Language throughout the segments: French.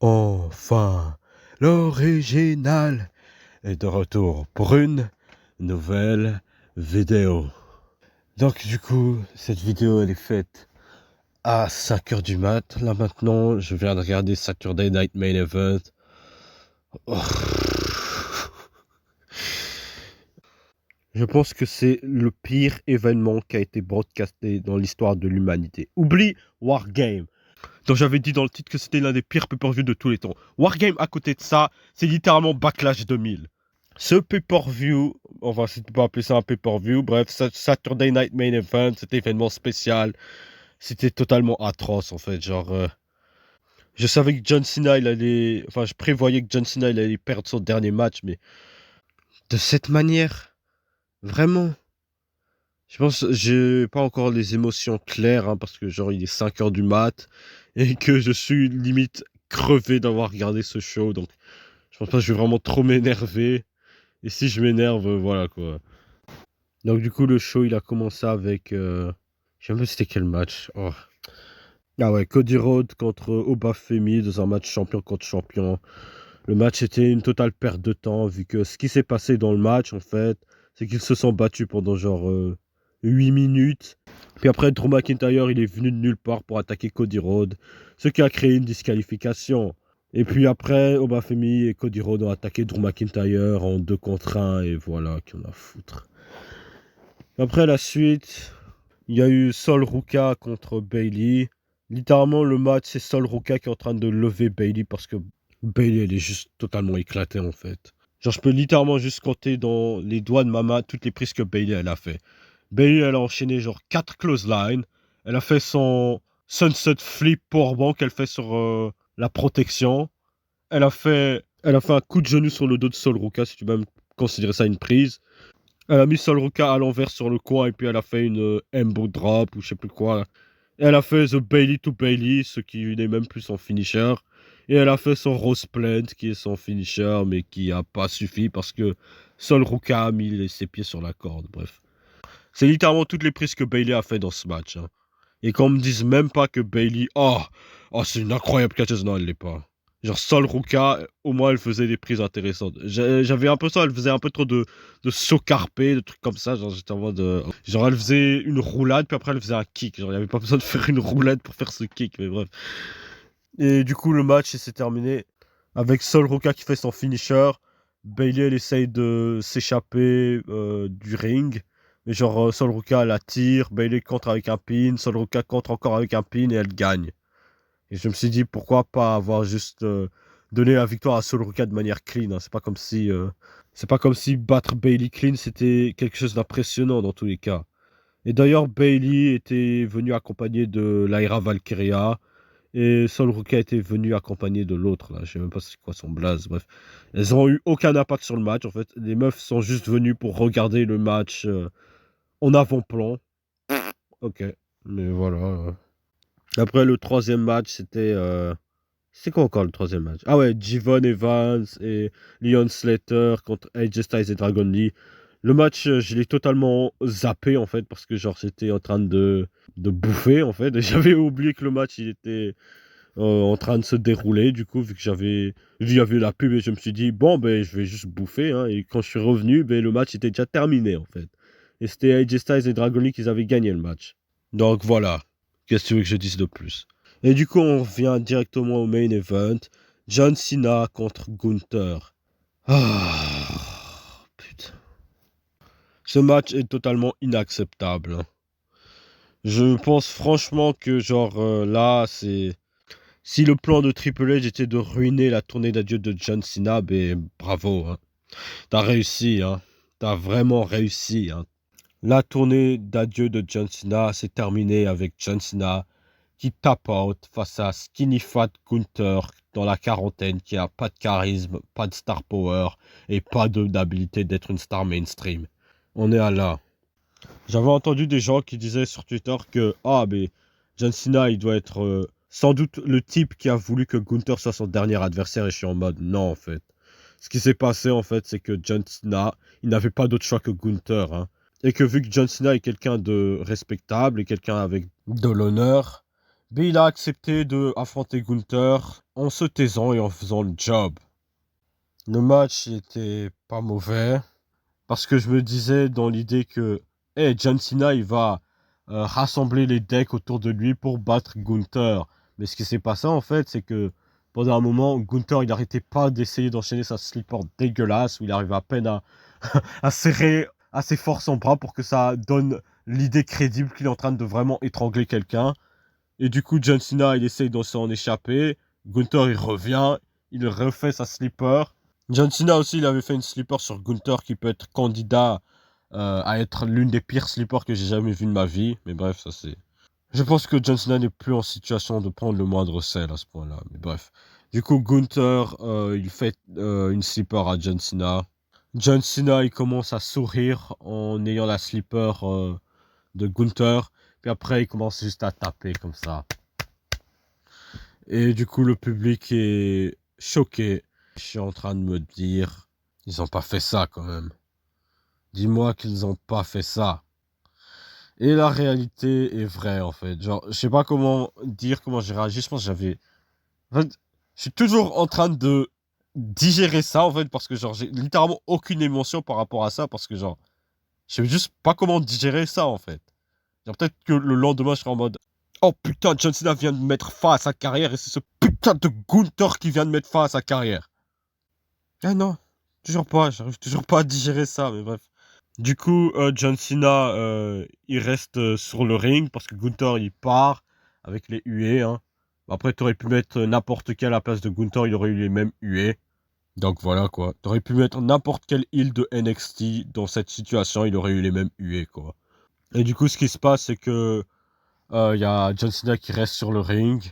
Enfin, l'original est de retour pour une nouvelle vidéo. Donc du coup, cette vidéo elle est faite à 5h du mat. Là maintenant, je viens de regarder Saturday Night Main Event. Oh. Je pense que c'est le pire événement qui a été broadcasté dans l'histoire de l'humanité. Oublie Wargame. Donc j'avais dit dans le titre que c'était l'un des pires pay-per-view de tous les temps. Wargame à côté de ça, c'est littéralement Backlash 2000. Ce pay-per-view, on va pas appeler ça un pay-per-view, bref, Saturday Night Main Event, cet événement spécial, c'était totalement atroce en fait. Genre, je savais que John Cena, je prévoyais que John Cena, il allait perdre son dernier match, mais de cette manière, vraiment. Je pense que j'ai pas encore les émotions claires, hein, parce que genre il est 5h du mat, et que je suis limite crevé d'avoir regardé ce show, donc je pense pas que je vais vraiment trop m'énerver. Et si je m'énerve, voilà quoi. Donc du coup, le show, il a commencé avec... Je sais même pas c'était quel match. Oh. Ah ouais, Cody Rhodes contre Obafemi dans un match champion contre champion. Le match était une totale perte de temps, vu que ce qui s'est passé dans le match, en fait, c'est qu'ils se sont battus pendant genre 8 minutes. Puis après, Drew McIntyre, il est venu de nulle part pour attaquer Cody Rhodes, ce qui a créé une disqualification. Et puis après, Obafemi et Cody Rhodes ont attaqué Drew McIntyre en 2 contre 1, et voilà, qu'on a à foutre. Après la suite, il y a eu Sol Ruka contre Bayley. Littéralement, le match, c'est Sol Ruka qui est en train de lever Bayley parce que Bayley, elle est juste totalement éclatée en fait. Genre, je peux littéralement juste compter dans les doigts de ma main toutes les prises que Bayley, elle a fait. Bayley, elle a enchaîné genre 4 clotheslines. Elle a fait son sunset flip powerbomb qu'elle fait sur la protection. Elle a fait un coup de genou sur le dos de Sol Ruka, si tu peux même considérer ça une prise. Elle a mis Sol Ruka à l'envers sur le coin et puis elle a fait une Embo Drop ou je sais plus quoi. Et elle a fait The Bailey to Bailey, ce qui n'est même plus son finisher. Et elle a fait son Rose Plant qui est son finisher mais qui a pas suffi parce que Sol Ruka a mis ses pieds sur la corde. Bref. C'est littéralement toutes les prises que Bailey a fait dans ce match. Hein. Et qu'on me dise même pas que Bailey, oh c'est une incroyable catcheuse. Non, elle l'est pas. Genre Sol Ruka, au moins elle faisait des prises intéressantes. J'avais un peu ça, elle faisait un peu trop de saut carpé, de trucs comme ça. Genre j'étais en mode. Genre elle faisait une roulade, puis après elle faisait un kick. Genre il n'y avait pas besoin de faire une roulade pour faire ce kick, mais bref. Et du coup le match s'est terminé avec Sol Ruka qui fait son finisher. Bailey elle essaye de s'échapper du ring. Mais genre Sol Ruka la tire, Bailey contre avec un pin, Sol Ruka contre encore avec un pin et elle gagne. Et je me suis dit, pourquoi pas avoir juste donné la victoire à Sol Ruka de manière clean. Hein. C'est pas comme si battre Bailey clean, c'était quelque chose d'impressionnant dans tous les cas. Et d'ailleurs, Bailey était venu accompagné de Lyra Valkyria. Et Sol Ruka était venu accompagné de l'autre. Là. Je sais même pas c'est quoi son blaze. Bref. Elles n'ont eu aucun impact sur le match. En fait, les meufs sont juste venues pour regarder le match en avant-plan. Ok. Mais voilà. Après, le troisième match, c'était... C'est quoi encore le troisième match? Ah ouais, Jivon Evans et Leon Slater contre AJ Styles et Dragon Lee. Le match, je l'ai totalement zappé en fait parce que genre j'étais en train de bouffer en fait. Et j'avais oublié que le match il était en train de se dérouler du coup vu que vu qu'il y avait la pub et je me suis dit bon ben je vais juste bouffer hein. Et quand je suis revenu, ben le match était déjà terminé en fait. Et c'était AJ Styles et Dragon Lee qui avaient gagné le match. Donc voilà. Qu'est-ce que tu veux que je dise de plus? Et du coup, on revient directement au main event. John Cena contre Gunther. Ah, putain. Ce match est totalement inacceptable. Hein. Je pense franchement que genre là, c'est... Si le plan de Triple H était de ruiner la tournée d'adieu de John Cena, ben bravo. Hein. T'as réussi. Hein. T'as vraiment réussi. Hein. La tournée d'adieu de John Cena s'est terminée avec John Cena qui tape out face à Skinny Fat Gunther dans la quarantaine qui a pas de charisme, pas de star power et pas d'habilité d'être une star mainstream. On est à là. J'avais entendu des gens qui disaient sur Twitter que mais John Cena il doit être sans doute le type qui a voulu que Gunther soit son dernier adversaire et je suis en mode non en fait. Ce qui s'est passé en fait c'est que John Cena il n'avait pas d'autre choix que Gunther hein. Et que vu que John Cena est quelqu'un de respectable et quelqu'un avec de l'honneur, Mais il a accepté de affronter Gunther en se taisant et en faisant le job. Le match il était pas mauvais parce que je me disais dans l'idée que John Cena il va rassembler les decks autour de lui pour battre Gunther. Mais ce qui s'est passé en fait, c'est que pendant un moment, Gunther il n'arrêtait pas d'essayer d'enchaîner sa slipper dégueulasse où il arrivait à peine à serrer assez fort son bras pour que ça donne l'idée crédible qu'il est en train de vraiment étrangler quelqu'un. Et du coup, John Cena, il essaye de s'en échapper. Gunther, il revient. Il refait sa slipper. John Cena aussi, il avait fait une slipper sur Gunther qui peut être candidat à être l'une des pires slippers que j'ai jamais vues de ma vie. Mais bref, ça c'est... Je pense que John Cena n'est plus en situation de prendre le moindre sel à ce point-là. Mais bref. Du coup, Gunther, il fait une slipper à John Cena. John Cena, il commence à sourire en ayant la slipper de Gunther. Puis après, il commence juste à taper comme ça. Et du coup, le public est choqué. Je suis en train de me dire, ils ont pas fait ça quand même. Dis-moi qu'ils ont pas fait ça. Et la réalité est vraie en fait. Genre, je sais pas comment dire, comment j'ai réagi. Je pense que j'avais... En fait, je suis toujours en train de digérer ça en fait parce que genre, j'ai littéralement aucune émotion par rapport à ça parce que genre, je sais juste pas comment digérer ça en fait. Genre, peut-être que le lendemain, je serai en mode oh putain, John Cena vient de mettre fin à sa carrière et c'est ce putain de Gunther qui vient de mettre fin à sa carrière. Ah non, toujours pas, j'arrive toujours pas à digérer ça, mais bref. Du coup, John Cena, il reste sur le ring parce que Gunther, il part avec les huées. Hein. Après, t'aurais pu mettre n'importe quel à la place de Gunther, il aurait eu les mêmes huées. Donc voilà quoi. T'aurais pu mettre n'importe quel heel de NXT dans cette situation, il aurait eu les mêmes huées quoi. Et du coup, ce qui se passe, c'est que y a John Cena qui reste sur le ring.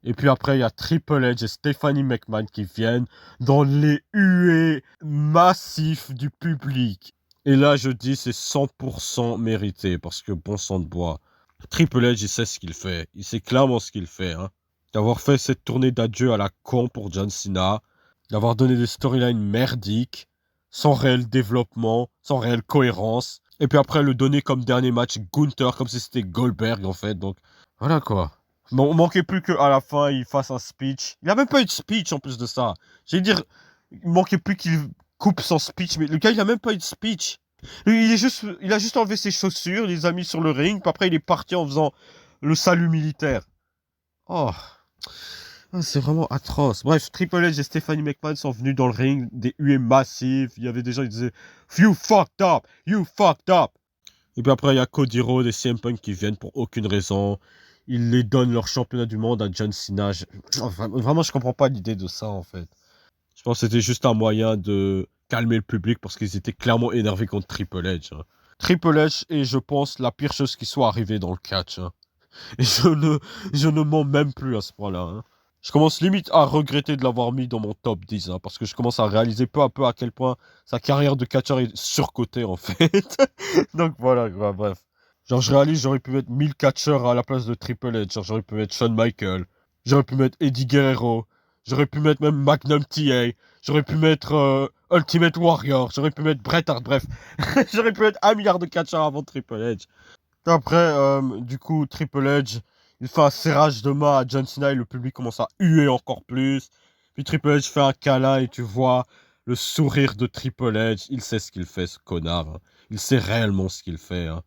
Et puis après, il y a Triple H et Stephanie McMahon qui viennent dans les huées massifs du public. Et là, je dis, c'est 100% mérité parce que bon sang de bois. Triple H, il sait ce qu'il fait. Il sait clairement ce qu'il fait. Hein. D'avoir fait cette tournée d'adieu à la con pour John Cena. D'avoir donné des storylines merdiques. Sans réel développement. Sans réelle cohérence. Et puis après, le donner comme dernier match Gunther, comme si c'était Goldberg en fait. Donc, voilà quoi. Bon, manquait plus qu'à la fin, il fasse un speech. Il a même pas eu de speech en plus de ça. J'allais dire, il manquait plus qu'il coupe son speech, mais le gars, il a même pas eu de speech. Il a juste enlevé ses chaussures, il les a mis sur le ring, puis après, il est parti en faisant le salut militaire. Oh, c'est vraiment atroce. Bref, Triple H et Stephanie McMahon sont venus dans le ring, des huées massives. Il y avait des gens qui disaient You fucked up! You fucked up! Et puis après, il y a Cody Rhodes et CM Punk qui viennent pour aucune raison. Ils les donnent leur championnat du monde à John Cena. Vraiment, je comprends pas l'idée de ça, en fait. Je pense que c'était juste un moyen de calmer le public parce qu'ils étaient clairement énervés contre Triple H. Hein. Triple H est, je pense, la pire chose qui soit arrivée dans le catch. Hein. Et je ne mens même plus à ce point-là. Hein. Je commence limite à regretter de l'avoir mis dans mon top 10, hein, parce que je commence à réaliser peu à peu à quel point sa carrière de catcheur est surcotée, en fait. Donc voilà, quoi, bref. Genre, je réalise, j'aurais pu mettre 1000 catcheurs à la place de Triple H. Genre, j'aurais pu mettre Shawn Michaels. J'aurais pu mettre Eddie Guerrero. J'aurais pu mettre même Magnum TA. J'aurais pu mettre Ultimate Warrior. J'aurais pu mettre Bret Hart. Bref, j'aurais pu mettre 1 milliard de catcheurs avant Triple H. Après, du coup, Triple H, il fait un serrage de main à John Cena et le public commence à huer encore plus. Puis Triple H fait un câlin et tu vois le sourire de Triple H. Il sait ce qu'il fait, ce connard. Hein. Il sait réellement ce qu'il fait. Hein.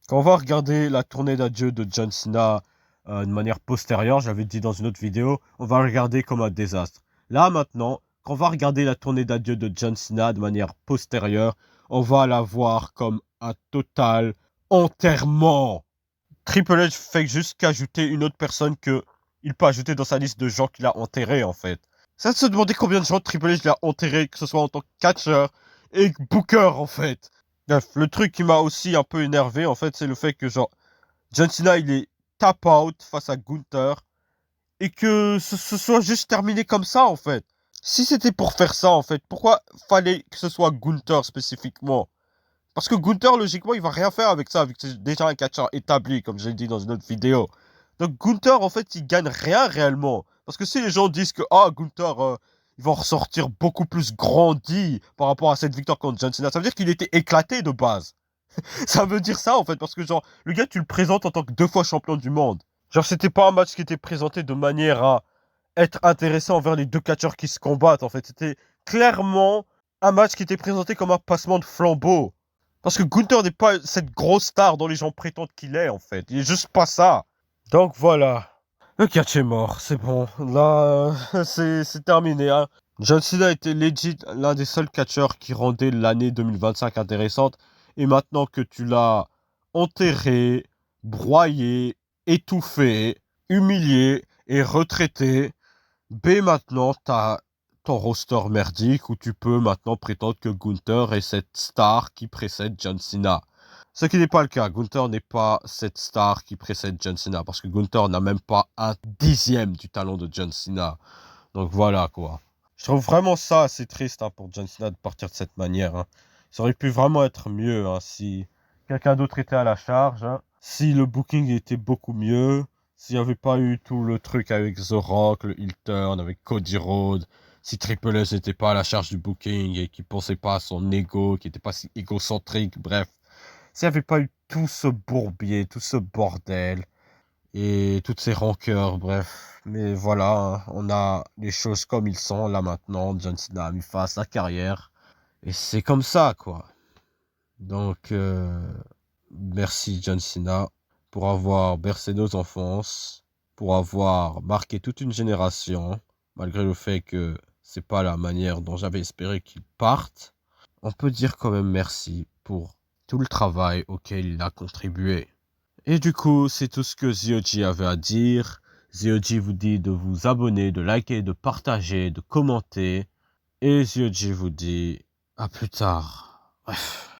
Quand on va regarder la tournée d'adieu de John Cena de manière postérieure, j'avais dit dans une autre vidéo, on va le regarder comme un désastre. Là, maintenant, quand on va regarder la tournée d'adieu de John Cena de manière postérieure, on va la voir comme un total enterrement. Triple H fait juste qu'ajouter une autre personne que il peut ajouter dans sa liste de gens qu'il a enterrés, en fait. Ça de se demander combien de gens Triple H l'a enterré, que ce soit en tant que catcheur et booker, en fait. Bref, le truc qui m'a aussi un peu énervé, en fait, c'est le fait que, genre, John Cena, il est tap out face à Gunther et que ce soit juste terminé comme ça, en fait. Si c'était pour faire ça, en fait, pourquoi fallait que ce soit Gunther spécifiquement? Parce que Gunther, logiquement, il va rien faire avec ça, vu que c'est déjà un catcheur établi, comme j'ai dit dans une autre vidéo. Donc Gunther, en fait, il gagne rien réellement. Parce que si les gens disent que, ah, Gunther, il va en ressortir beaucoup plus grandi par rapport à cette victoire contre John Cena, ça veut dire qu'il était éclaté de base. Ça veut dire ça, en fait, parce que, genre, le gars, tu le présentes en tant que 2 fois champion du monde. Genre, c'était pas un match qui était présenté de manière à être intéressant envers les deux catcheurs qui se combattent, en fait. C'était clairement un match qui était présenté comme un passement de flambeau. Parce que Gunther n'est pas cette grosse star dont les gens prétendent qu'il est, en fait. Il est juste pas ça. Donc voilà. Le catch est mort, c'est bon. Là, c'est terminé. Hein. John Cena était legit l'un des seuls catcheurs qui rendait l'année 2025 intéressante. Et maintenant que tu l'as enterré, broyé, étouffé, humilié et retraité, B maintenant t'as ton roster merdique où tu peux maintenant prétendre que Gunther est cette star qui précède John Cena. Ce qui n'est pas le cas. Gunther n'est pas cette star qui précède John Cena parce que Gunther n'a même pas un dixième du talent de John Cena. Donc voilà quoi. Je trouve vraiment ça assez triste hein, pour John Cena de partir de cette manière. Hein. Ça aurait pu vraiment être mieux hein, si quelqu'un d'autre était à la charge. Hein. Si le booking était beaucoup mieux. S'il n'y avait pas eu tout le truc avec The Rock, le heel turn, avec Cody Rhodes. Si Triple H n'était pas à la charge du booking et qu'il pensait pas à son ego, qui n'était pas si égocentrique, bref. S'il n'y avait pas eu tout ce bourbier, tout ce bordel et toutes ces rancœurs, bref. Mais voilà, hein, on a les choses comme ils sont là maintenant. John Cena a mis fin à sa carrière. Et c'est comme ça, quoi. Donc, merci John Cena pour avoir bercé nos enfances, pour avoir marqué toute une génération, malgré le fait que c'est pas la manière dont j'avais espéré qu'il parte. On peut dire quand même merci pour tout le travail auquel il a contribué. Et du coup, c'est tout ce que ZOG avait à dire. ZOG vous dit de vous abonner, de liker, de partager, de commenter. Et ZOG vous dit à plus tard. Bref.